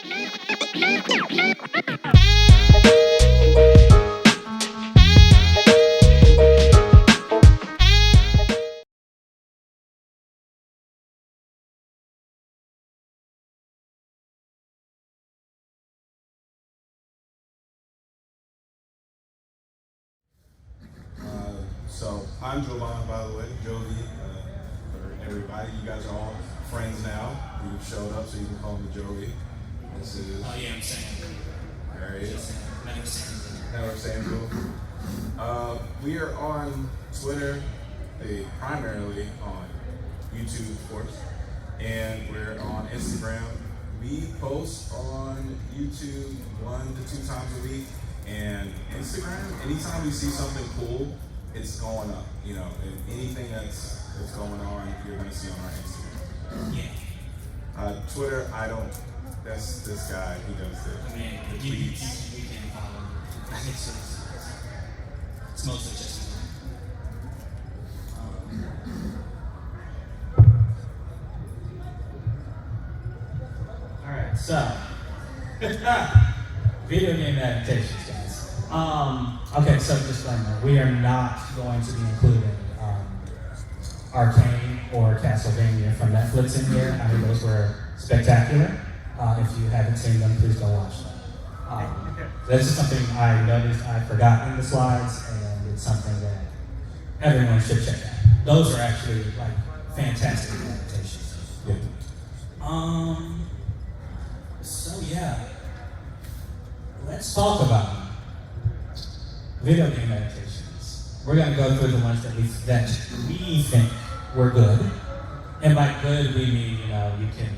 So I'm Jovan, by the way, Jovi, for everybody. You guys are all friends now. You showed up, so you can call me Jovi. This is. Oh yeah, I'm Sam. There he is. My name is Sam. Never Samuel. We are on Twitter, primarily on YouTube, of course, and we're on Instagram. We post on YouTube 1 to 2 times a week, and Instagram. Anytime we see something cool, it's going up. You know, and anything that's going on, you're gonna see on our Instagram. Yeah. Twitter, I don't. That's this guy. He does I mean, the tweets. you can follow. It's mostly just. All right, so video game adaptations, guys. Okay, so disclaimer: we are not going to be including Arcane or Castlevania from Netflix in here. I mean, those were spectacular. If you haven't seen them, please go watch them. This is something I noticed I forgot in the slides, and it's something that everyone should check out. Those are actually like fantastic adaptations. Yeah. So yeah, let's talk about video game adaptations. We're gonna go through the ones that we think were good, and by good we mean you can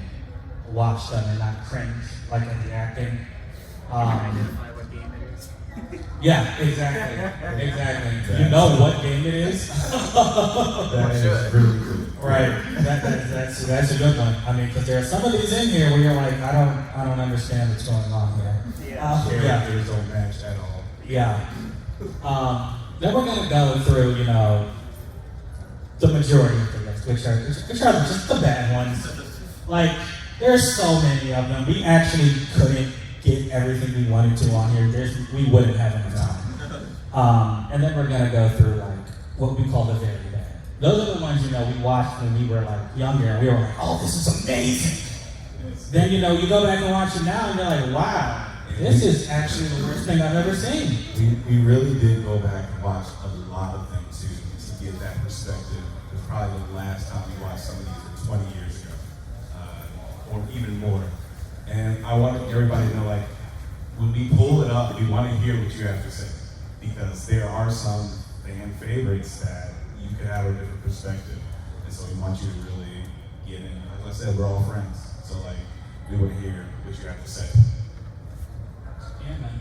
watch them and not cringe like at the acting. Identify what game it is. Yeah, exactly. You know what game it is. That is really good. Right. That's a good one. I mean, because there are some of these in here where you're like, I don't understand what's going on here. Yeah. Characters don't match at all. Yeah. Then we're gonna go through, the majority of the list, which are just the bad ones. Like, there's so many of them. We actually couldn't get everything we wanted to on here. We wouldn't have enough time. And then we're gonna go through like what we call the very bad. Those are the ones we watched when we were like younger, and we were like, oh, this is amazing. Then you go back and watch it now, and you're like, wow, this is actually the worst thing I've ever seen. We really did go back and watch a lot of things to get that perspective. It was probably the last time we watched some of these 20 years ago, or even more. And I want everybody to know, like, when we pull it up, we want to hear what you have to say, because there are some fan favorites that you could have a different perspective, and so we want you to really get in. As I said, we're all friends, so like we want to hear what you have to say. Yeah, man.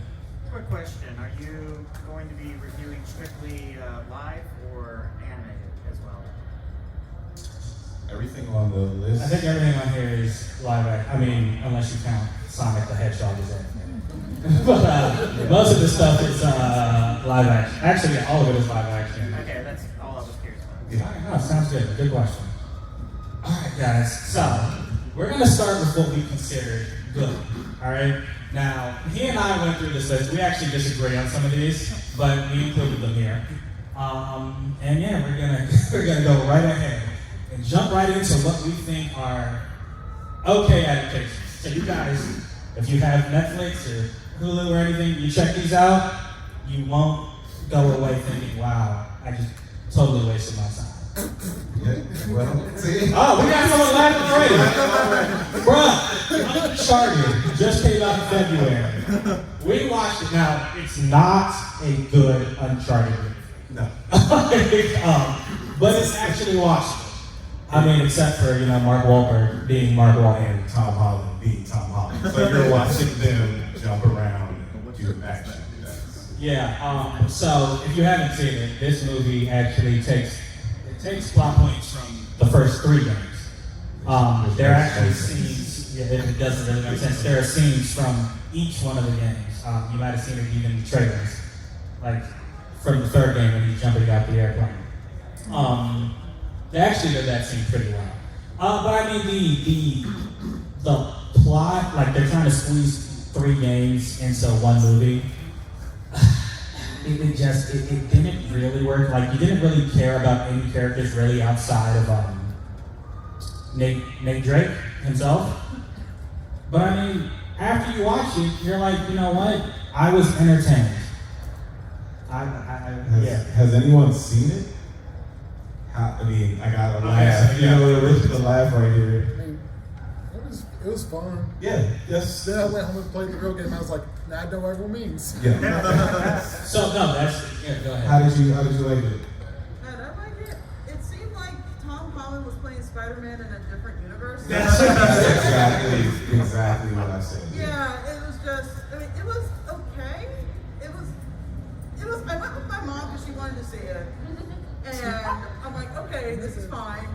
Quick question: are you going to be reviewing strictly live or animated as well? Everything on the list. I think everything on here is live action. I mean, unless you count Sonic the Hedgehog as it. But most of the stuff is live action. Actually, all of it is live action. Okay, that's all I was curious about. Yeah, no, sounds good. Good question. All right, guys. So we're gonna start with what we consider good. All right. Now, he and I went through this list. We actually disagree on some of these, but we included them here. And yeah, we're gonna go right ahead and jump right into what we think are okay adaptations. So you guys, if you have Netflix or Hulu or anything, you check these out, you won't go away thinking, wow, I just totally wasted my time. Yeah, well, see? Oh, we got someone laughing already. Bruh, Uncharted just came out in February. We watched it. Now, it's not a good Uncharted movie. No. But it's actually watchable. I mean, except for, Mark Wahlberg being Mark Wahlberg. And Tom Holland being Tom Holland. So you're watching them jump around and do action. Yeah, so if you haven't seen it, this movie actually takes plot points from the first 3 games. There are actually scenes, it doesn't really make sense. There are scenes from each one of the games. You might have seen it even in the trailers, like from the 3rd game when he's jumping out the airplane. They actually did that scene pretty well. But I mean, the plot, like they're trying to squeeze 3 games into one movie. It didn't really work. Like you didn't really care about any characters really outside of Nate Drake himself. But I mean, after you watch it, you're like, you know what? I was entertained. Yeah. Has anyone seen it? I mean, I got a laugh. You know, the laugh right here. I mean, it was fun. Yeah, yes. Then I went home and played the real game. I was like, nah, I know what it means. Yeah. So no, go ahead. How did you like it? And I like it. It seemed like Tom Holland was playing Spider-Man in a different universe. That's exactly what I said. Yeah, it was just, I mean, it was okay. I went with my mom because she wanted to see it. And I'm like, okay, this is fine.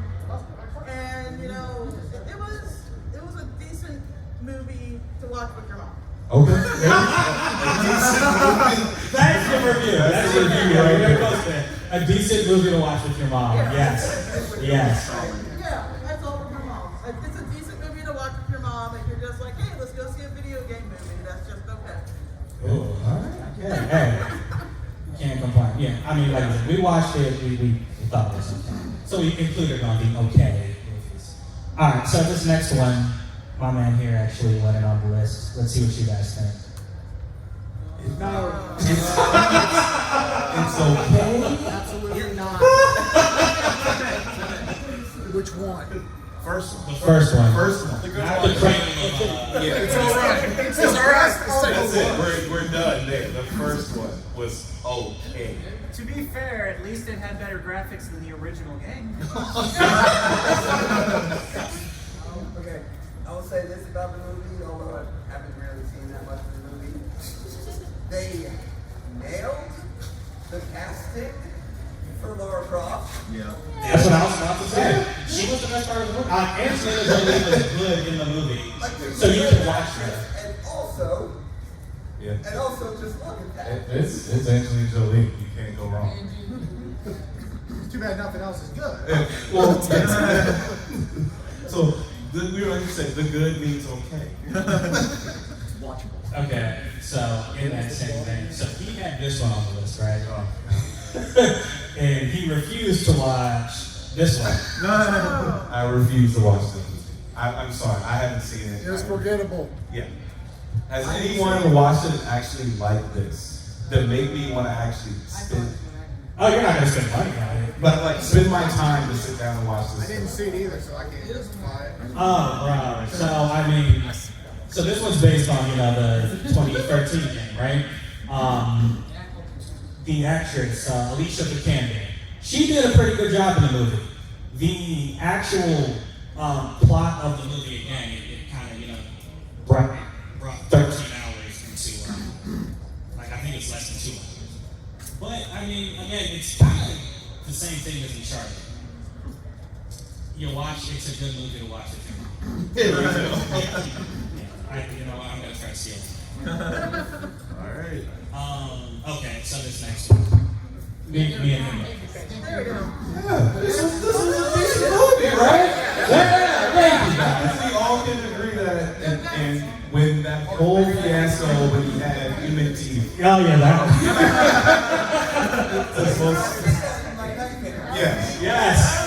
And, you know, it was a decent movie to watch with your mom. Okay. That's your review. That's your review. Right? You're close to it. A decent movie to watch with your mom. Yeah. Yes. Yes. Yeah, that's all with your mom. It's a decent movie to watch with your mom, and you're just like, hey, let's go see a video game movie. That's just okay. Oh, all right. Yeah. Hey. Can't complain. Yeah. I mean, like we watched it. We thought it was okay. So we included on the okay movies. All right. So this next one, my man here actually went it on the list. Let's see what you guys think. It's okay. Absolutely not. Which one? First one. The first one. First one. Not the crane. Yeah. It's all right. It's all right. That's it. We're done there. The first one was okay. To be fair, at least it had better graphics than the original game. Okay, I will say this about the movie, although I haven't really seen that much of the movie. They nailed the casting for Laura Croft. Yeah. That's what I was about to say. She was the best part of the movie. Angelina Jolie was good in the movie, so you can watch her. And also, just look at that. It's Angelina Jolie. You can't go wrong. It's too bad nothing else is good. Well, so we were like you said, the good means okay. Watchable. Okay, so in that same vein, so he had this one on the list, right? And he refused to watch this one. No. I refuse to watch this movie. I'm sorry, I haven't seen it. It was forgettable. Yeah. Has anyone watched it actually like this? That make me want to actually spend, Oh, you're not gonna spend money on it. but like spend my time to sit down and watch I this. didn't see it either, so I can't justify it. Oh, right. So I mean, so this was based on the 2013 game, right? The actress Alicia Vikander, she did a pretty good job in the movie. The actual plot of the movie again, it kind of brought 13 hours into like I think it's less than 2 hours. But I mean, again, it's kind of the same thing as Uncharted. You watch, it's a good movie to watch if you're not. I'm gonna try to steal it. Alright. Okay, so this next one. Me and him. There we go. Yeah, this is a decent movie, right? Yeah, thank you guys. We all can agree that, and when that whole fiasco when he had human teeth. Oh yeah, that Yes. Yes.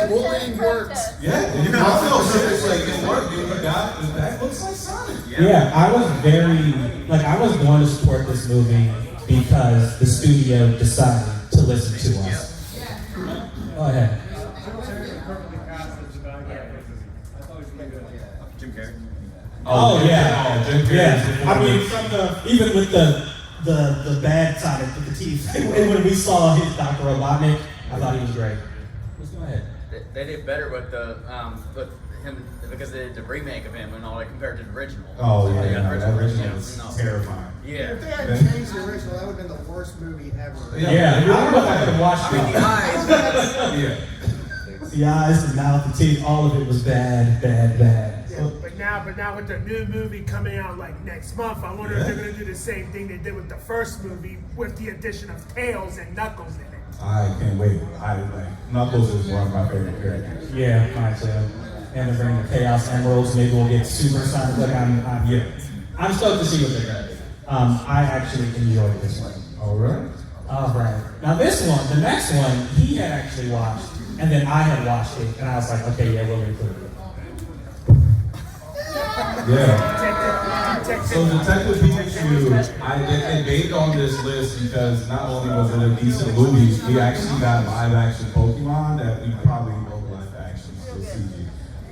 Wolverine works. Yeah, I feel serious, like it worked. You got that looks like Sonic. Yeah, I was going to support this movie because the studio decided to listen to us. Go ahead. Jim Carrey. Oh yeah, Jim Carrey. yeah. I mean, from even with the bad Sonic with the teeth, and when we saw his Dr. Robotnik, I thought he was great. Let's go ahead. They did better with with him because they did the remake of him and all that compared to the original. Oh yeah, They got no, the that original was no. terrifying. If Yeah. they hadn't changed the original, that would have been the worst movie ever. Yeah, I don't know if I could have watched I mean, the it. eyes. Yeah. The eyes, the mouth, the teeth, all of it was bad, bad, bad. Yeah, but now with the new movie coming out like next month, I wonder if they're gonna do the same thing they did with the first movie with the addition of Tails and Knuckles in it. I can't wait. Knuckles is one of my favorite characters. Yeah, mine too. and they're bringing the Chaos Emeralds. Maybe we'll get Super Sonic. Like I'm stoked to see what they're doing. I actually enjoyed this one. All right. All right. Now this one, the next one, he had actually watched, and then I had watched it, and I was like, okay, yeah, we'll include it. Yeah. So Detective Pikachu, it made on this list because not only was it a decent movie, we actually got live action Pokemon that we probably won't live action still CG.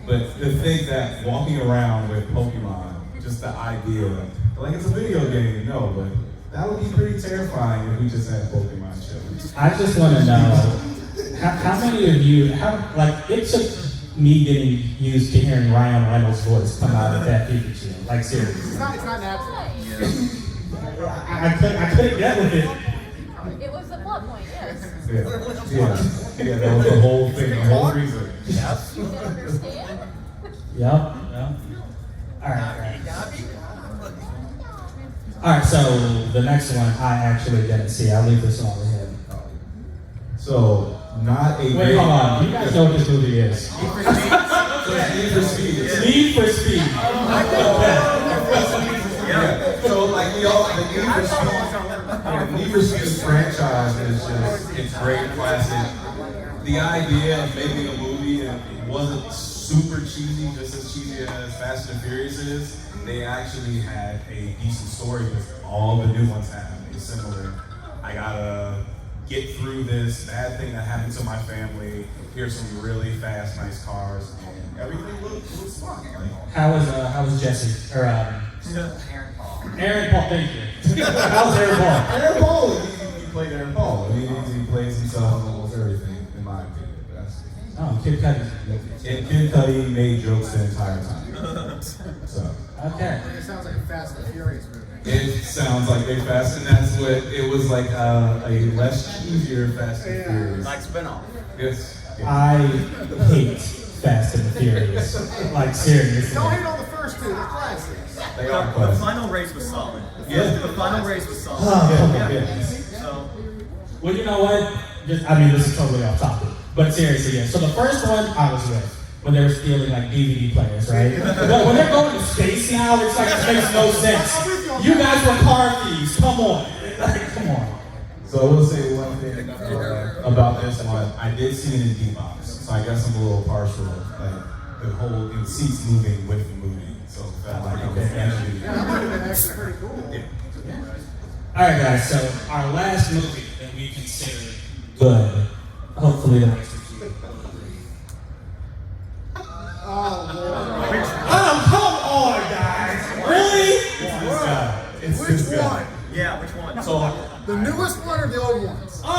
But to think that walking around with Pokemon, just the idea, like it's a video game, no, but that would be pretty terrifying if we just had Pokemon shows. I just want to know, how many of you, it took me getting used to hearing Ryan Reynolds' voice come out of that Pikachu. Like, seriously. It's not natural. I couldn't get with it. It was the plot point, yes. Yeah, that was the whole thing, the whole reason. You can understand. Yep. Alright. Alright, so the next one I actually didn't see. I'll leave this one with him. So, not a Wait, hold on. You guys know what this movie is. Need for Speed. Need for Speed. Yeah. So like the Need for Speed franchise is just, it's great, classic. The idea of making a movie and it wasn't super cheesy, just as cheesy as Fast and Furious is. They actually had a decent story because all the new ones have a similar. I gotta get through this bad thing that happened to my family. Here's some really fast, nice cars, and everything looks fun. Like, How was Jesse? Or Aaron Paul. Aaron Paul, thank you. How was Aaron Paul? Aaron Paul, he played Aaron Paul. I mean, he plays himself in almost everything, in my opinion. Kid Cudi. And Kid Cudi made jokes the entire time. So. Okay. It sounds like a Fast and Furious movie. It sounds like they Fast, and that's what it was like a less cheesier Fast and Furious. Like spinoff. Yes. I hate Fast and the Furious. Like, seriously. Don't hate on the first two, they're classics. They are The classic. final race was solid. Yeah. The final race was solid. Yeah. So, Well, you know what? This is totally off topic. But seriously, yeah. So the first one I was with, when they were stealing like DVD players, right? But when they're going to space now, it's like it makes no sense. You guys were car thieves. Come on. Like, come on. So I will say one thing about this one. I did see it in D-Box, so I guess I'm a little partial. Like the whole seats moving with the movie, so it felt like it was actually. Yeah, that might have been actually pretty cool. Yeah. All right, guys. So our last movie that we consider good. Hopefully the next one. Oh, come on, guys. Really? Which one? yeah, which one? So, The newest one or the old ones? You're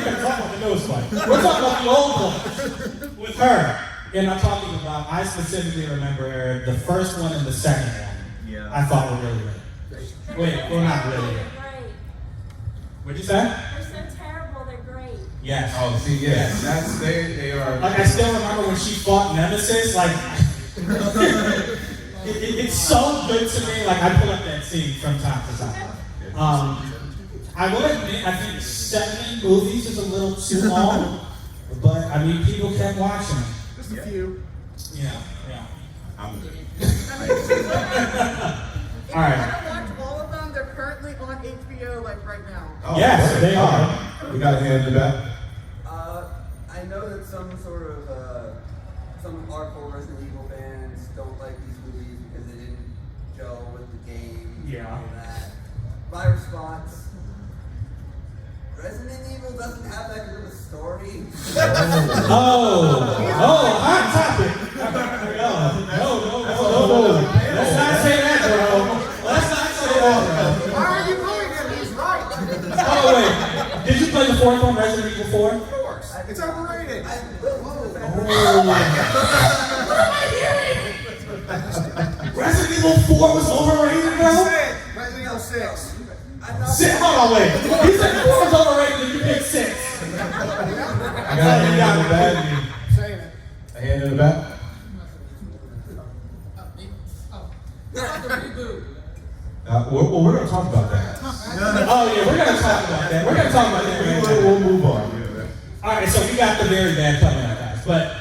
going to talk about the newest one. We're talking about the old one with her. And I'm talking about, I specifically remember the first one and the second one. Yeah. I thought were really good. Wait, well, not really good. Great. What'd you say? They're so terrible, they're great. Yes. Oh, see, yes, they are. Like, I still remember when she fought Nemesis, like, it's so good to me, like, I pull up that scene from time to time. I will admit, I think 7 movies is a little too long, but, I mean, people kept watching them. Just a few. Yeah. I'm good. All right. I watch all of them. They're currently on HBO, like right now. Oh, Yes, okay. they are. We got a hand in the back. I know that some hardcore Resident Evil fans don't like these movies because they didn't gel with the game. Yeah. And that. My response: Resident Evil doesn't have that good of a story. Hot topic. No. Let's not say that, bro. Let's not say that, bro. Why are you booing him? He's right. Oh, wait. Did you play the 4th one, Resident Evil 4? Of course. It's overrated. Resident Evil 4 was overrated, bro? Resident Evil 6. Hold on, wait. He said 4 was overrated and you picked 6. I got a hand in the back. Saying it. A hand in the back. We're going to talk about that. Oh, yeah, we're going to talk about that. We'll move on. All right, so we got the very bad coming up, guys. But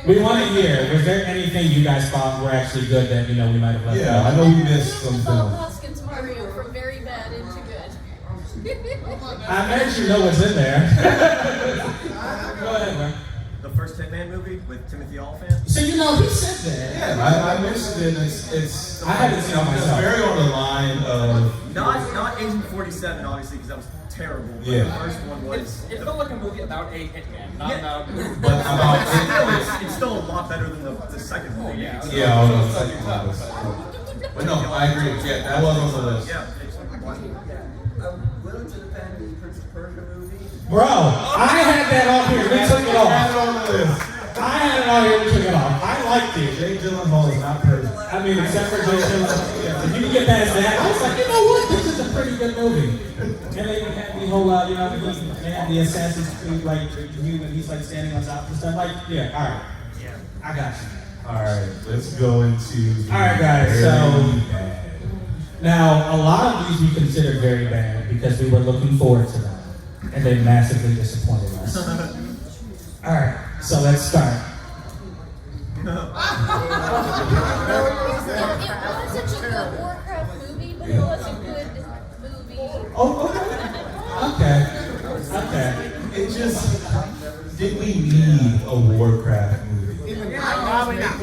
We want to hear. Was there anything you guys thought were actually good that we might have left Yeah, out? I know we missed some Paul films. Hoskins Mario from very bad into good. I bet you know what's in there. Go ahead, man. The first Hitman movie with Timothy Olyphant. So he said that. Yeah, I mentioned it. It's I haven't seen it it's myself. very on the line of Not Agent 47, obviously, because that was terrible. But Yeah. the first one was. It felt like a movie about a hitman, not Yeah. about. but about It's still a lot better than the second one. Yeah. yeah, all those second ones. But no, I agree. Yeah, that was on the list. Yeah. Willing to defend the Prince of Persia movie. Bro, I had that on here. We took it I had it off. on the list. I had it on here. We took it off. I liked it. Jake Gyllenhaal is not perfect. I mean, except for Jake Gyllenhaal. If you can get past that, I was like, you know what? This is a pretty good movie. And they had the whole, they had the Assassin's Creed, like, view when he's like standing on top and stuff. Like, yeah, all right. Yeah. I got you. All right, let's go into. All right, guys, very so- bad. Now, a lot of these we considered very bad because we were looking forward to them, and they massively disappointed us. All right, so let's start. It was such a good Warcraft movie, but it was a good movie. Oh, okay. It just did we need a Warcraft movie? Probably not.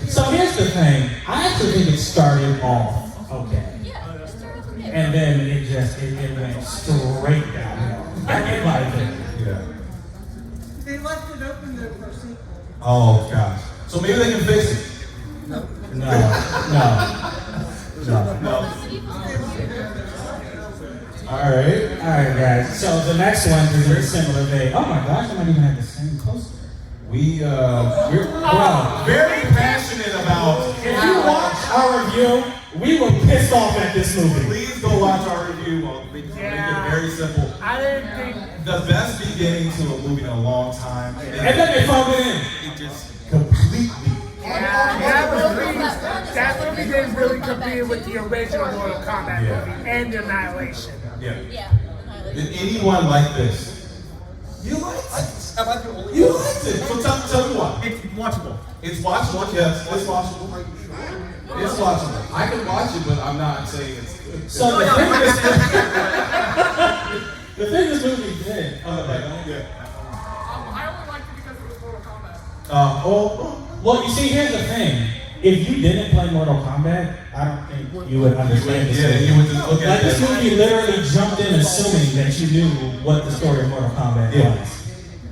So here's the thing. I actually think it started off okay, Yeah, it started with it. and then it went straight downhill. In my opinion. Yeah. They left it open though for a sequel. Oh gosh. So maybe they can fix it. No. All right. All right, guys. So the next one is in a similar vein. Oh my gosh, I might even have the same poster. We're very passionate about. If you watch our review, we were pissed off at this movie. Please go watch our review. We'll make it very simple. I didn't think. The best beginning to a movie in a long time. And then they found it in. It just completely. That movie didn't really compete with the original Mortal Kombat movie and Annihilation. Yeah. Yeah. Did anyone like this? You liked it. Am I the only You one? liked it. So tell me what. It's watchable. It's watchable. Yes, it's watchable. It's watchable. I can watch it, but I'm not saying it's good. So the thing this movie did. Yeah. I only liked it because it was Mortal Kombat. Well, you see, here's the thing. If you didn't play Mortal Kombat, I don't think you would understand this movie. you would just look at Like, this it. movie literally jumped in assuming that you knew what the story of Mortal Kombat Yeah. was.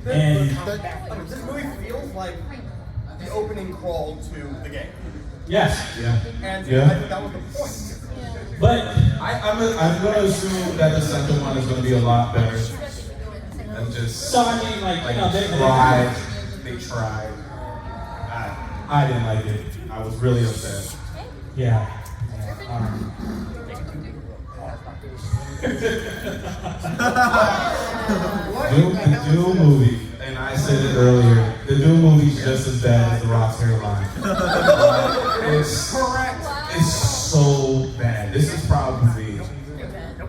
And This movie feels like the opening crawl to the game. yes, Yeah. And Yeah. I think that was the point. but I'm going to assume that the second one is going to be a lot better. And just so I mean, like, you know, they tried. I didn't like it. I was really upset. yeah. The Doom movie, and I said it earlier, the Doom movie's just as bad as The Rock's hairline. It's correct. It's so bad. This is probably,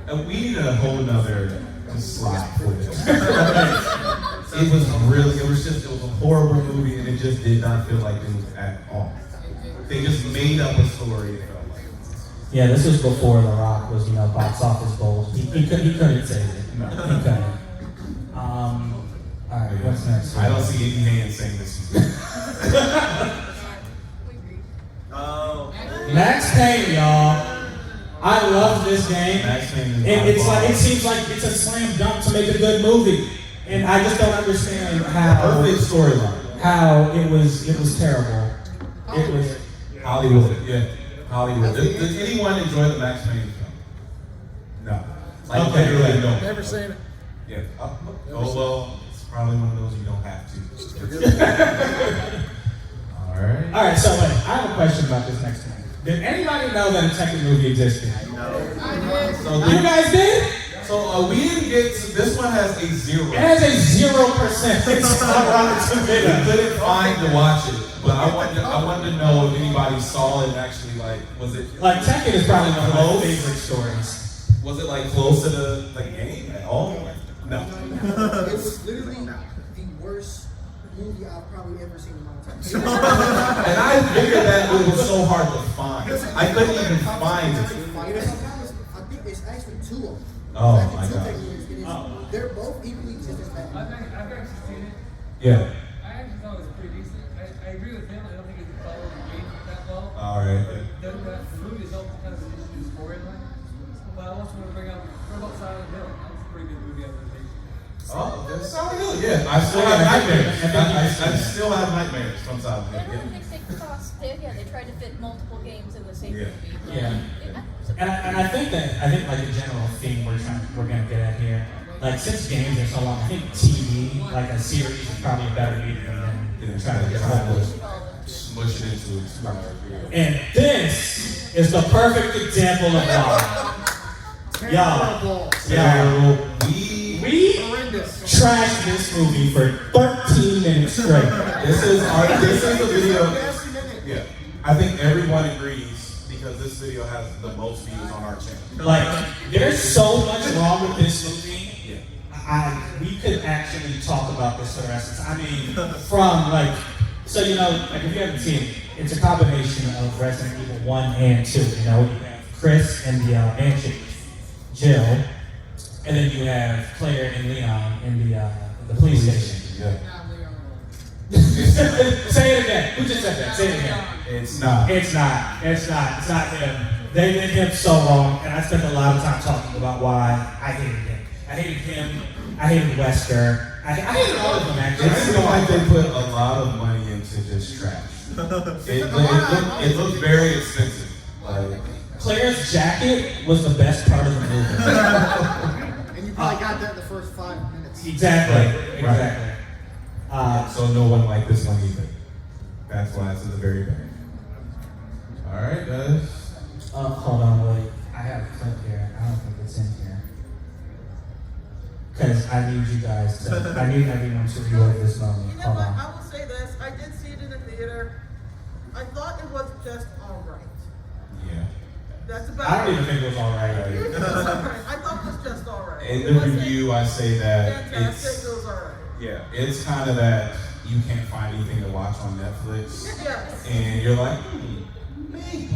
and we needed a whole nother slot for this. It was a horrible movie, and it just did not feel like it was at all. They just made up a story, it felt like. Yeah, this was before The Rock was, box office gold. He couldn't say it. No. He couldn't. All right, what's next? I don't see any hands saying this. Oh. Max Payne, y'all. I love this game. Max Payne is It seems like it's a slam dunk to make a good movie, and I just don't understand Perfect storyline. how it was terrible. It was. Hollywood, yeah. Hollywood. Did anyone enjoy the Max Payne film? No. Like, Okay, literally no. Never seen it. Yeah. Oh, well, it's probably one of those you don't have to. All right. All right, so wait, I have a question about this next one. Did anybody know that a Tekken movie existed? So You guys did? So we didn't get to, this one has a 0. It has a 0%. It's not Rotten We Tomatoes. couldn't find to watch it, but I wanted to know if anybody saw it and actually was it Like Tekken is probably one of my Close. favorite stories. Was it close to the game at all? No. It was literally the worst movie I've probably ever seen in my entire life. And I figured that it was so hard to find. I couldn't even find it. I think it's actually two of them. Oh, It's my actually two God. Batman movies. They're both equally just as bad. I've actually seen it. Yeah. I actually thought it was pretty decent. I agree with him. I don't think it followed the game that well. All right. The movie is also kind of an interesting storyline. But I also want to bring up what about Silent Hill? That was a pretty good movie adaptation. Oh, that's Silent Hill. Yeah, I still have nightmares. I still have nightmares from Silent They Hill. don't think they cost. They tried to fit multiple games in the same Yeah. movie. Yeah. And I think like the general theme we're gonna get at here, like since games are so long, I think TV, like a series, is probably a better medium than trying to get all this. Smush it into a 2-hour video. And this is the perfect example of why. Y'all, we trashed this movie for 13 minutes straight. This is a video. Yeah, I think everyone agrees because this video has the most views on our channel. Like, there's so much wrong with this movie. Yeah. We could actually talk about this for the rest of the time. I mean, from like, so you know, like if you haven't seen it, it's a combination of Resident Evil 1 and 2. You know, you have Chris and the Banshee, Jill, and then you have Claire and Leon in the police station. Yeah. Say it again. Who just said that? Say it again. It's not. It's not him. They did him so wrong, and I spent a lot of time talking about why I hated him. I hated him. I hated Wesker. I hated all of them actually. It seemed like they put a lot of money into just trash. It looked very expensive. Like, Claire's jacket was the best part of the movie. And you probably got that in the first 5 minutes. Exactly. Right. So no one liked this one either. That's why it's in the very back. All right, guys. Hold on, wait. I have a clip here. I don't think it's in here. Because I need you guys to, I need everyone to relive this moment. You know Hold what? on. I will say this. I did see it in the theater. I thought it was just all right. Yeah. That's about I don't even think it was alright. I thought it was just all right. In It the wasn't review, I say that fantastic. it's It was all right. yeah, it's kind of that you can't find anything to watch on Netflix, Yes. and you're like, maybe,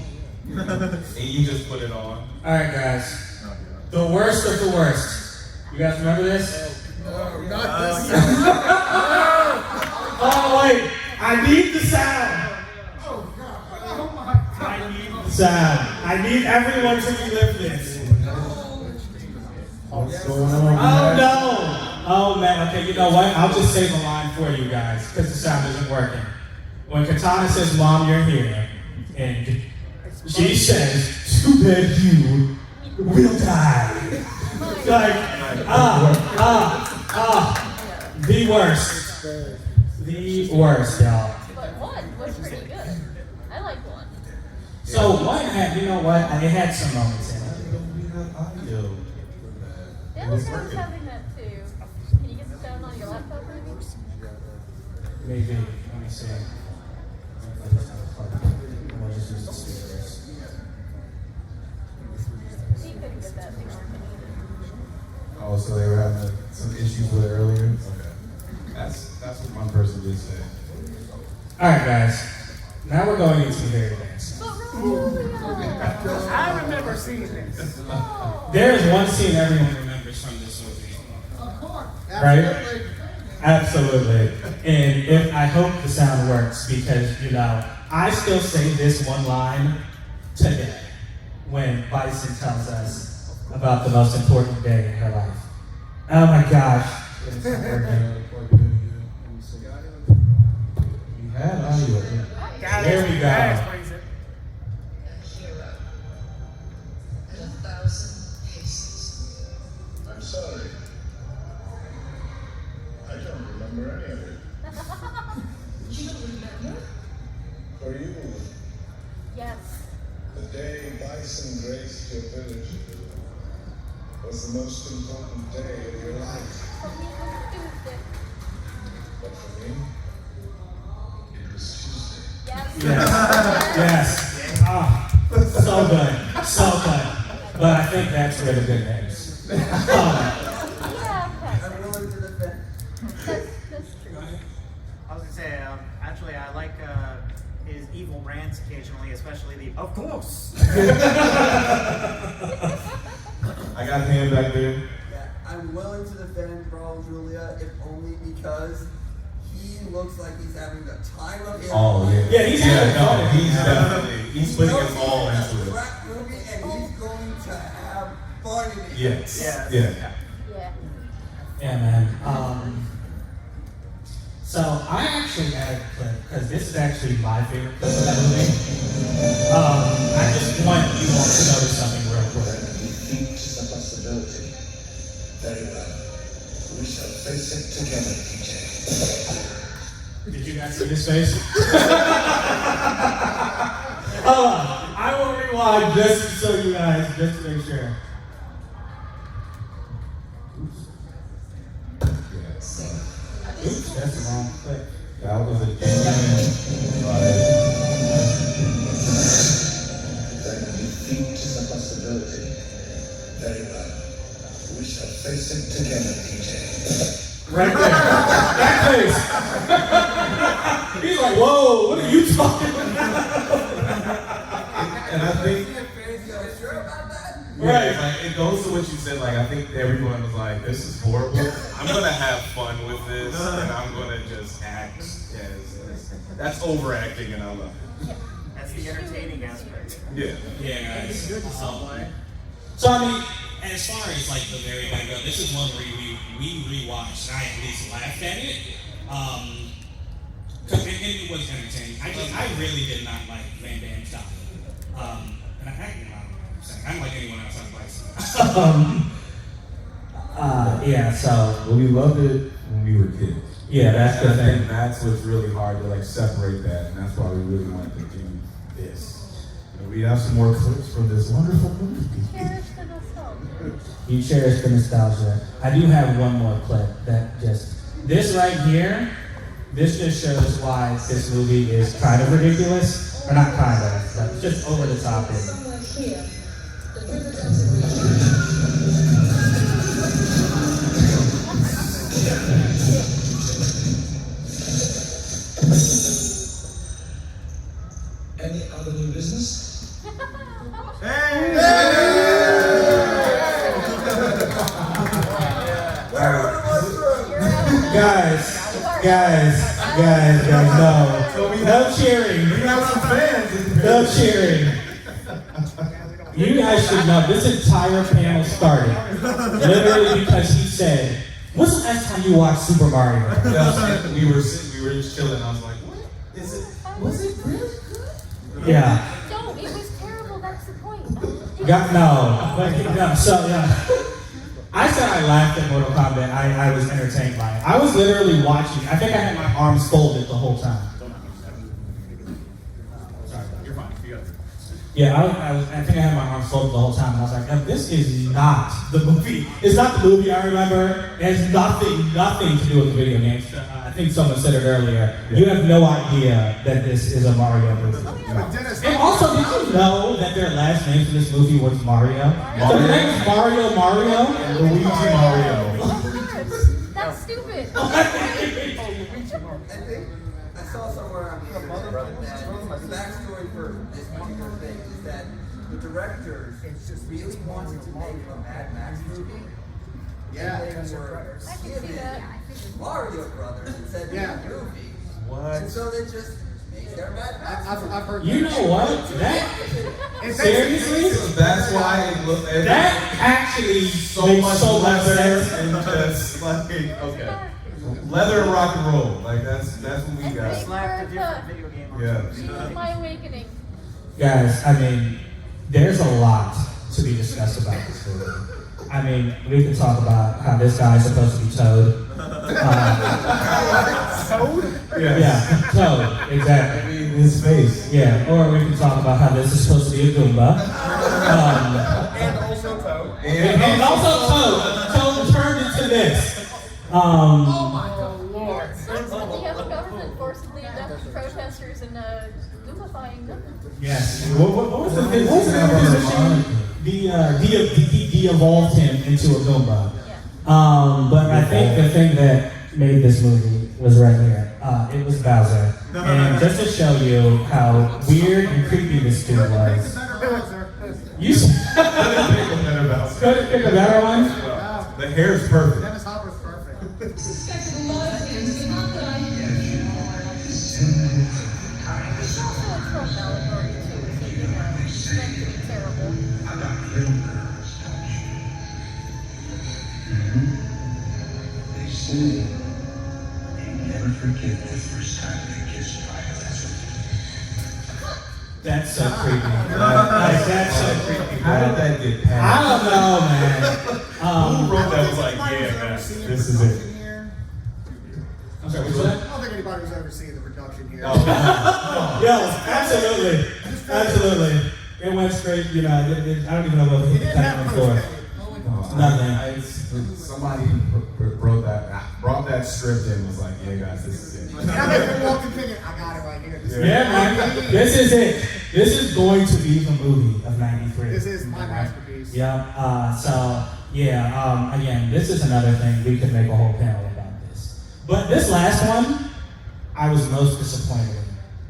and you just put it on. Alright, guys. The worst of the worst. You guys remember this? No, not this. Oh, wait. I need the sound. I need the sound. I need everyone to relive this. What's going on? Oh, no. Oh, man. Okay, you know what? I'll just say the line for you guys because the sound isn't working. When Katana says, Mom, you're here, and she says, too bad you will die. Like, the worst. The worst, y'all. But one was pretty good. I like one. So one had, you know what? It had some moments in it. We have audio for that. The It other was guy was working. having that too. Can you get the sound on your laptop maybe? Maybe. Let me see. We'll just use the speakers. He couldn't get that thing working either. Oh, so they were having some issues with it earlier. Okay, that's what one person did say. All right, guys. Now we're going into the very dance. I remember seeing this. There is one scene everyone remembers from this movie. Right? Absolutely. And I hope the sound works because, you know, I still say this one line today when Bison tells us about the most important day in her life. Oh my gosh. It's not working. We had audio. There we go. I'm sorry. I don't remember any of it. You don't remember? For you, Yes. the day Bison graced your village was the most important day of your life. For me, it was Tuesday. But for me, it was Tuesday. Yes. Yes. Oh, so good. So good. But I think that's where the good ends. Yeah, I'm willing to defend. that's true. occasionally, especially the of course. I got a hand back there. Yeah, I'm willing to defend Raul Julia, if only because he looks like he's having the time of his Oh life. yeah. Yeah, he's having fun. No, he's definitely he's putting his all It's into a it. rap movie, and he's going to have fun in it. Yes. Yes. Yeah. Yeah. Yeah, man. So I actually added a clip because this is actually my favorite clip of that movie. I just want you all to notice something real quick. Defeat the possibility. Very well. We shall face it together, PJ. Did you guys see this face? I will rewind just so you guys, just to make sure. Oops, that's the wrong clip. That was a genuine. Then defeat the possibility. Very well. We shall face it together, PJ. Right there. That face. He's like, whoa, what are you talking about? And I think Right. like, it goes to what you said. Like I think everyone was like, "This is horrible. I'm gonna have fun with this, and I'm gonna just act as that's overacting, and I love it." That's the entertaining aspect. Yeah. Yeah, guys. He's good to Subway. So I mean, as far as like the very background, this is one we rewatched, and I at least laughed at it. Cause it was entertaining. I really did not like Van Damme's style. And I don't know what I'm saying. I'm like anyone else on Vice. Yeah. So We loved it when we were kids. yeah, that's And the I think thing. that's what's really hard to like separate that, and that's why we really wanted to do this. And we have some more clips from this wonderful movie. Cherish the nostalgia. You cherish the nostalgia. I do have one more clip that this right here, this just shows why this movie is kind of ridiculous. Or not kind of, but just over the top. Somewhere here, the river doesn't Any other new business? Guys, no cheering. We have some fans. No cheering. You guys should know, this entire panel started literally because he said, "What's the last time you watched Super Mario?" We were just chilling. I was like, "What is it? Was it really good?" Yeah. No, it was terrible. That's the point. No. So yeah. I said I laughed at Mortal Kombat. I was entertained by it. I was literally watching. I think I had my arms folded the whole time. You're fine. You got it. Yeah, I think I had my arms folded the whole time, and I was like, "No, this is not the movie. It's not the movie I remember. It has nothing to do with the video games." I think someone said it earlier. You have no idea that this is a Mario movie. And also, did you know that their last name for this movie was Mario? Their name's Mario And Luigi Mario. That's stupid. I think I saw somewhere on the internet that the backstory for this particular thing is that the directors really wanted to make a Mad Max movie. Yeah. And they were I can see given that. Mario Brothers instead of Yeah. the movie. What? And so they just made their Mad Max movie. I've heard You know what? Seriously? That's why it looked That actually so makes much so much leather sense. and just like okay, leather and rock and roll. Like that's what we got. Slapped a different video game on Yeah. This is my awakening. Guys, I mean, there's a lot to be discussed about this movie. I mean, we can talk about how this guy is supposed to be Toad. Yeah, Toad, exactly. His face. Yeah, or we can talk about how this is supposed to be a Goomba. And also Toad. And also Toad. Toad turned into this. That's what the other government forcibly abducted protesters and Goomifying them. Yes. What was the thing? What was the name of his machine? De-evolved him into a Goomba. But I think the thing that made this movie was right here. It was Bowser. And just to show you how weird and creepy this dude was. You Couldn't pick a better Bowser. couldn't pick a better one? The hair is perfect. Dennis Hopper's perfect. He's also a troll allegory too, so you know, he's meant to be terrible. They say you never forget the first time they kissed violets. That's so creepy. That's so creepy. How did that get I passed? don't know, man. Who wrote that was like, yeah, man, this is it. I'm sorry, what's that? I don't think anybody was ever seeing the production here. Yes, absolutely. Absolutely. It went straight, you know, I don't even know what It hit the didn't time happen before. Nothing. Somebody brought that script in and was like, yeah, guys, this is it. And I never walked in thinking, I got it right here. This is Yeah, man. This is it. This is going to be the movie of '93. This is my masterpiece. Yep. Again, this is another thing. We could make a whole panel about this. But this last one, I was most disappointed.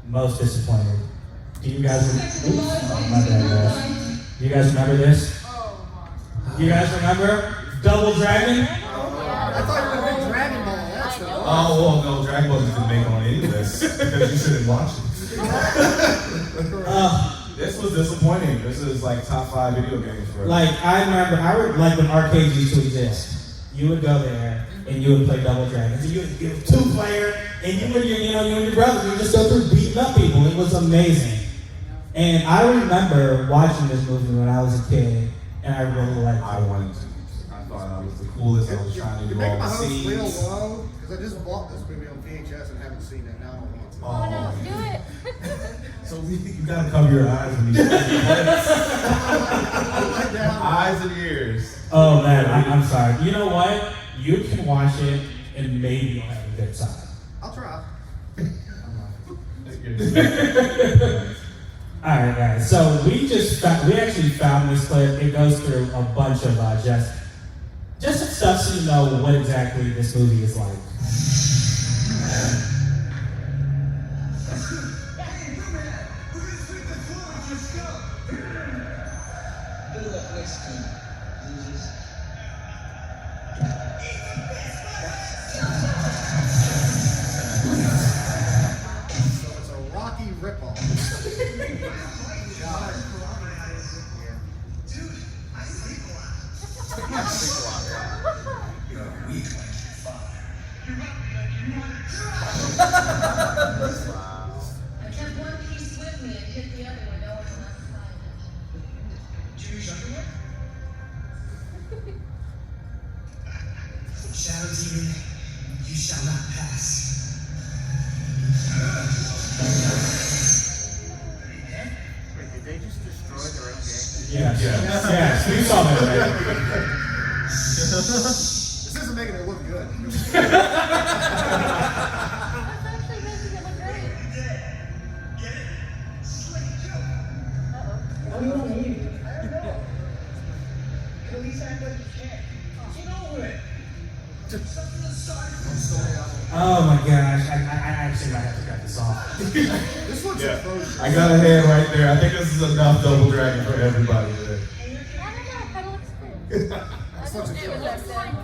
Most disappointed. Do you guys Do you guys remember this? Do you guys remember Double Dragon? I thought you were going to make Dragon Ball. That's the Oh, well, no, Dragon Ball didn't make on any of this because you shouldn't watch it. This was disappointing. This is like top 5 video games for Like, I remember like when arcades used to exist. You would go there and you would play Double Dragons. And you would get a 2-player and you and your brother, you would just go through beating up people. It was amazing. And I remember watching this movie when I was a kid, and I really liked it. I wanted to. I thought I was the coolest. I was trying to do Make all my the hopes real scenes. low, because I just bought this movie on VHS and haven't seen it. Now I don't want to. Oh no, do it! So you gotta cover your eyes when you eyes and ears. Oh man, I'm sorry. You know what? You can watch it and maybe you'll have a good time. I'll try. All right, guys. So we actually found this clip. It goes through a bunch of just some stuff so you know what exactly this movie is like. Good luck next time, losers. So it's a Rocky ripoff. God. Dude, I sleep a lot. You're weak like your father. You're rocking like you want I kept one piece with me and hit the other when no one else found it. Jewish underwear? Shadow demon, you shall not pass. Wait, did they just destroy their own game? Yes, we saw that already. This isn't making it look good. That's actually making it look great. Get it? This is like a joke. Uh-oh. What do you want me to do? I don't know. At least act like you can. Get over it. Something that started from Oh my gosh, I actually might have to cut this off. This looks atrocious. I got a hand right there. I think this is enough Double Dragon for everybody today. I don't know, it kind of looks cool. This looks It atrocious. looks Like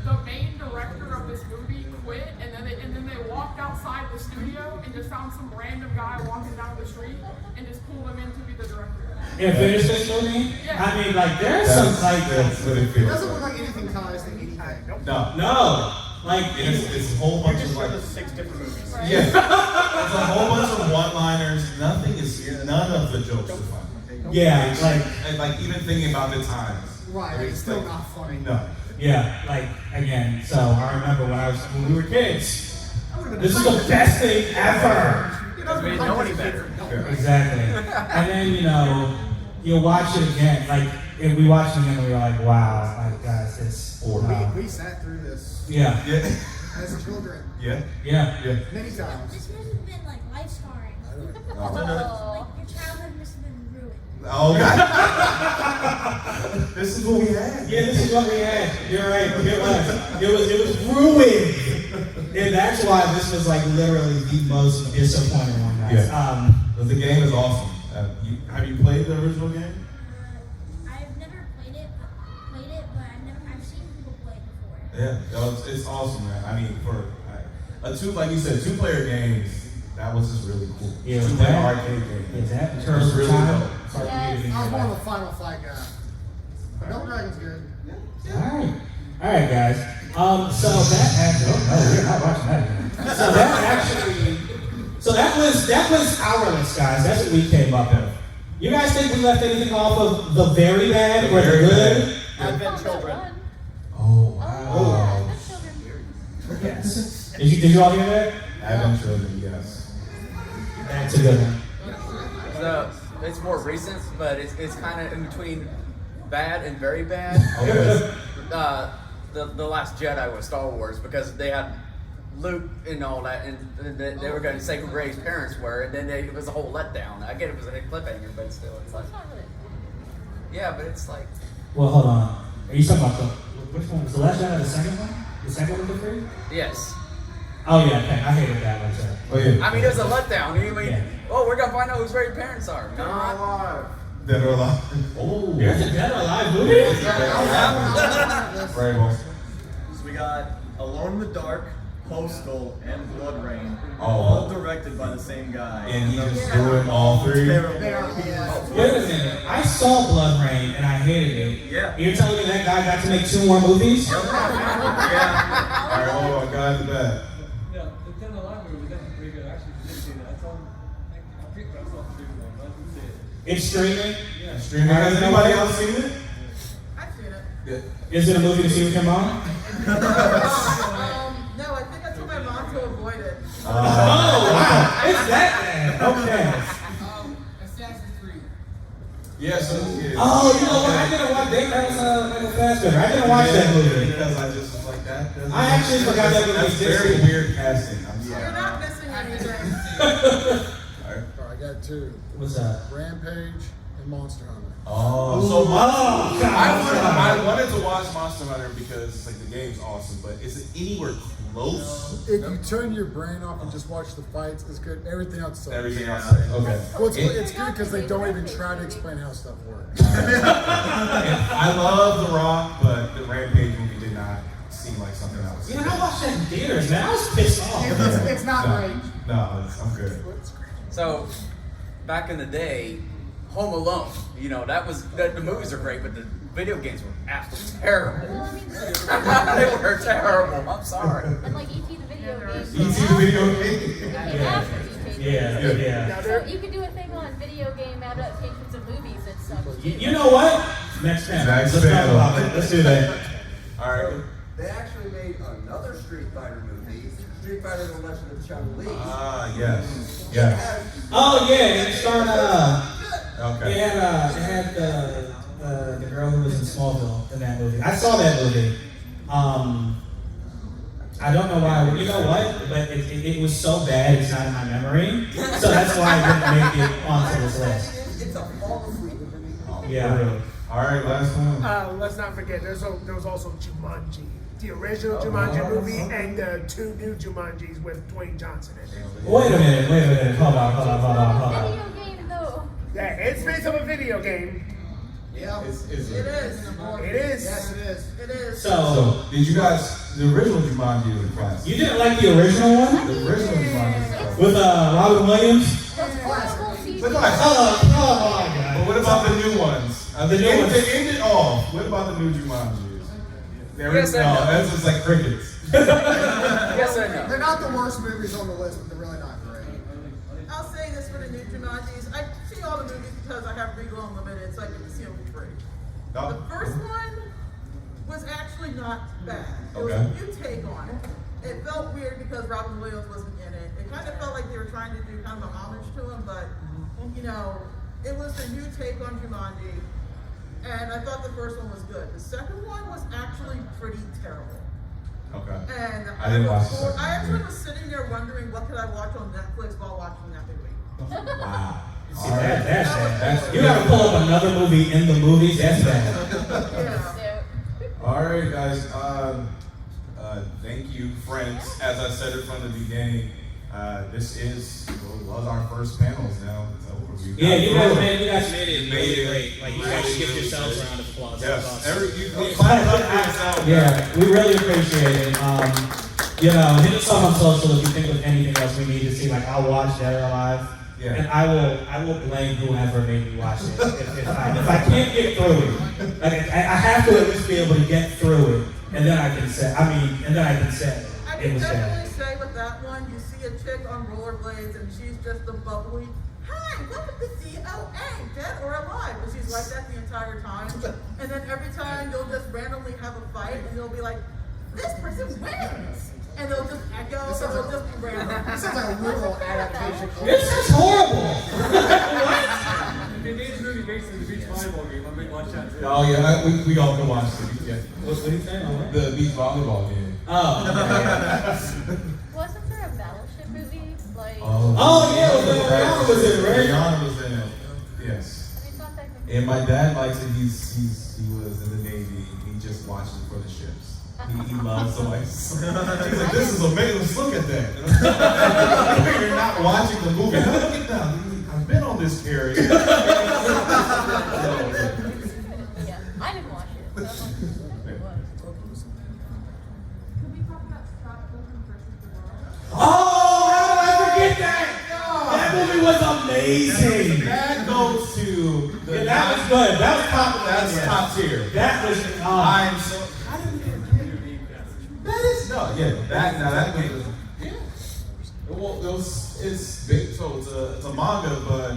the main director of this movie quit, and then they walked outside the studio and just found some random guy walking down the street and just pulled him in to be the director. And finish this movie? Yeah. I mean, like, there's some, like, That's what it It feels doesn't look like. like anything ties to anything. No. like, It's a whole bunch of Just like, showed us 6 different movies. yeah, it's a whole bunch of one-liners. None of the jokes are funny. yeah, like, And like even thinking about the times. Right, it's still not funny. No. yeah, like, again, so I remember when we were kids, this is the best thing ever. Because we didn't know any better. Exactly. And then, you'll watch it again, like, and we watched it again and we were like, wow, like, guys, this, We sat through this yeah, Yeah. as children yeah. many times. This must have been like life scarring. Oh. Like your childhood must have been ruined. Oh God. This is what we had. Yeah, this is what we had. You're right. It was ruined. And that's why this was like literally the most disappointing one, guys. Yeah. But the game is awesome. Have you played the original game? I've never played it, but I've seen people play it before. Yeah, it's awesome, man. I mean, for like you said, 2-player games, that was just really cool. Yeah, 2-player arcade game. Is that in It terms was of really time? dope. It's hard for me to be I was here. more of a Final Fight guy. Double Dragon's good. All right, guys. So that actually, oh no, we're not watching that again. So that was our list, guys. That's what we came up with. You guys think we left anything off of the very bad or the good? Advent Children. Oh, wow. Yes. Did you all hear that? Advent Children, yes. That's a good one. So it's more recent, but it's kind of in between bad and very bad. Okay. The Last Jedi was Star Wars because they had Luke and all that, and they were going to say who Rey's parents were, and then it was a whole letdown. I get it was a cliffhanger, but still, it's like, yeah, but it's like. Well, hold on. Are you talking about which one? Was the Last Jedi the second one? The second one was the free? Yes. Oh yeah, okay. I hated that one too. Oh yeah. I mean, it was a letdown. You mean, oh, we're gonna find out who's Rey's parents are. Alive. Dead or Alive. Oh. There's a Dead or Alive movie? Very well. So we got Alone in the Dark, Postal, and Blood Rain. Oh. All directed by the same guy. And he's just doing all three. Terrible. Wait a minute. I saw Blood Rain and I hated it. Yeah. You're telling me that guy got to make 2 more movies? Yeah. Alright, hold on, guy in the back. Yeah, the Dead or Alive movie, that's pretty good. Actually, you didn't see that. It's on, I think that's on streaming, but I didn't see it. It's streaming? Yeah. Streaming. Has anybody else seen it? I've seen it. Yeah. Is it a movie to see with your mom? No, I think I told my mom to avoid it. Oh, wow. It's that bad. Okay. Assassin's Creed. Yeah, so yeah. Oh, you know what? I didn't watch that. That was Michael Fassbender. I didn't watch that movie. Because I just was like that. I actually forgot that movie That's very existed. weird casting. I'm You're sorry. not missing anything. Alright. I got 2. What's that? Rampage and Monster Hunter. Oh, so Oh, God. I wanted to watch Monster Hunter because like the game's awesome, but is it anywhere close? If you turn your brain off and just watch the fights, it's good. Everything else sucks. Everything else, okay. Well, it's good because they don't even try to explain how stuff works. I love The Rock, but the Rampage movie did not seem like something that was. You know, I watched that in theaters, man. I was pissed off. It's not No, great. no, I'm good. So, back in the day, Home Alone, you know, the movies are great, but the video games were absolutely terrible. Well, I mean, They were terrible. I'm sorry. and like E.T. the video game. E.T. the video game. It came after E.T. Yeah. So you could do a thing on video game adaptations of movies that suck too. You know what? Next panel. Next Let's talk panel. about it. Let's do that. Alright. They actually made another Street Fighter movie, Street Fighter: The Legend of Chun-Li. Ah, yes. Yes. Oh yeah, it starred Okay. it had the girl who was in Smallville in that movie. I saw that movie. I don't know why. You know what? But it was so bad it's not in my memory. So that's why I didn't make it onto this list. It's a fall asleep movie. Yeah. Alright, last one. Let's not forget, there was also Jumanji. The original Jumanji movie and the 2 new Jumanjis with Dwayne Johnson in it. Wait a minute. Hold on. Video game though. Yeah, it's based on a video game. Yeah. Is It is. It is. Yes, it is. It is. So did you guys, the original Jumanji was classic. you didn't like the original one The original Jumanji was classic. with Robin Williams? That's horrible CG. But Oh, what about the new ones? The new ones. To end it off, what about the new Jumanjis? Yes and no. That's just like crickets. Yes and no. They're not the worst movies on the list, but they're really not great. I'll say this for the new Jumanjis. I see all the movies because I have Regal Unlimited, so I get to see them for free. No? The first one was actually not bad. It was a Okay. new take on it. It felt weird because Robin Williams wasn't in it. It kind of felt like they were trying to do kind of a homage to him, but you know, it was a new take on Jumanji. And I thought the first one was good. The second one was actually pretty terrible. Okay. And I didn't watch the second I actually one. was sitting there wondering what could I watch on Netflix while watching that movie. Wow. See, that's bad. You gotta pull up another movie in the movies. That's bad. Yeah. So, All right, guys. Thank you, friends. As I said it from the beginning, this was our first panels now. It's over. Yeah, you guys made it really great. Like, you guys give yourselves a round of applause. Yes, clap it up for yourself. Yeah, we really appreciate it. You know, hit us up on social if you think of anything else we need to see. Like, I'll watch Dead or Alive. Yeah. And I will blame whoever made me watch it. If I can't get through it, like I have to at least be able to get through it, and then I can say, I it can was definitely bad. say with that one, you see a chick on rollerblades and she's just the bubbly, hi, welcome to COA, Dead or Alive. And she's like that the entire time. And then every time you'll just randomly have a fight and you'll be like, this person wins. And they'll just echo, or they'll just be random. This sounds like a rural adaptation. This is horrible. They made this movie based on the beach volleyball game. I'm gonna watch that too. Oh yeah, we all can watch it. Yeah. What are you saying? The beach volleyball game. Oh. Yeah. Wasn't there a Battleship movie? Like, Yeah, Rihanna was in it, right? Rihanna was in it. Yes. it's not technically. And my dad likes it. He was in the Navy. He just watched it for the ships. He loves the lights. He's like, this is amazing. Let's look at that. You're not watching the movie. No, look at that. I've been on this carrier. Yeah, I didn't watch it. So it was. Can we talk about Scott Pilgrim versus the World? Oh, how did I forget that? That movie was amazing. That goes to the That was good. That was top. That's top tier. That was. I'm so. How did we forget? That is that movie was. Yeah. Well, it's big, so it's a manga, but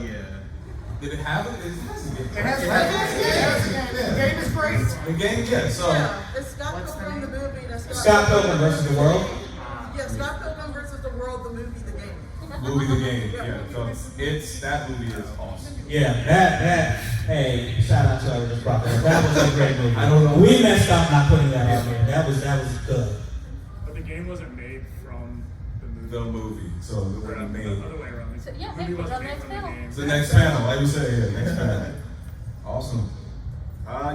did it have it? It has a game. It has The game is great. The game, yeah. So Yeah, it's Scott Pilgrim, the movie. That's Scott Pilgrim versus the World. Yeah, Scott Pilgrim versus the World, the movie, the game. the game, yeah. So that movie is awesome. Yeah, that. Hey, shout out to whoever just brought that up. That was a great movie. I don't know. We messed up not putting that on there. That was good. But the game wasn't made from the movie. The movie, so it Or wasn't the made. other way around. So, yeah, The movie hey, wasn't on made next from the panel. game. It's the next panel, like we said, next panel. Awesome.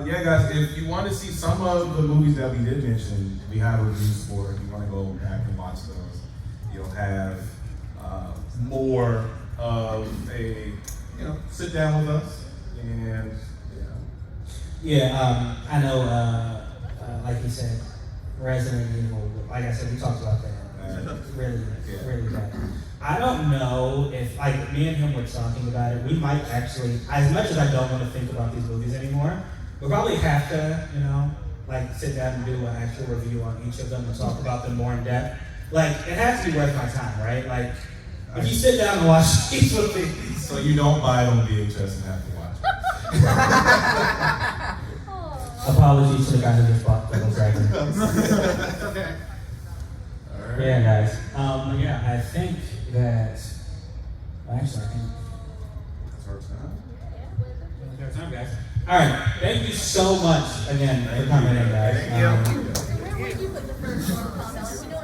Yeah, guys, if you want to see some of the movies that we did mention, we have reviews for. If you want to go back and watch those, you'll have more of a, sit down with us and Yeah, I know. Like you said, Resident Evil. Like I said, we talked about that. Really bad. I don't know if, like, me and him were talking about it. We might actually, as much as I don't want to think about these movies anymore, we'll probably have to, like, sit down and do an actual review on each of them and talk about them more in depth. Like, it has to be worth my time, right? Like, if you sit down and watch each of these. so you don't buy it on VHS and have to watch it. Apologies to the guy who just bought Double Dragon. Okay. Yeah, guys. I think that. Actually, I think. It's our time. It's our time, guys. All right. Thank you so much again for coming in, guys. Where would you put the first one? Like, we know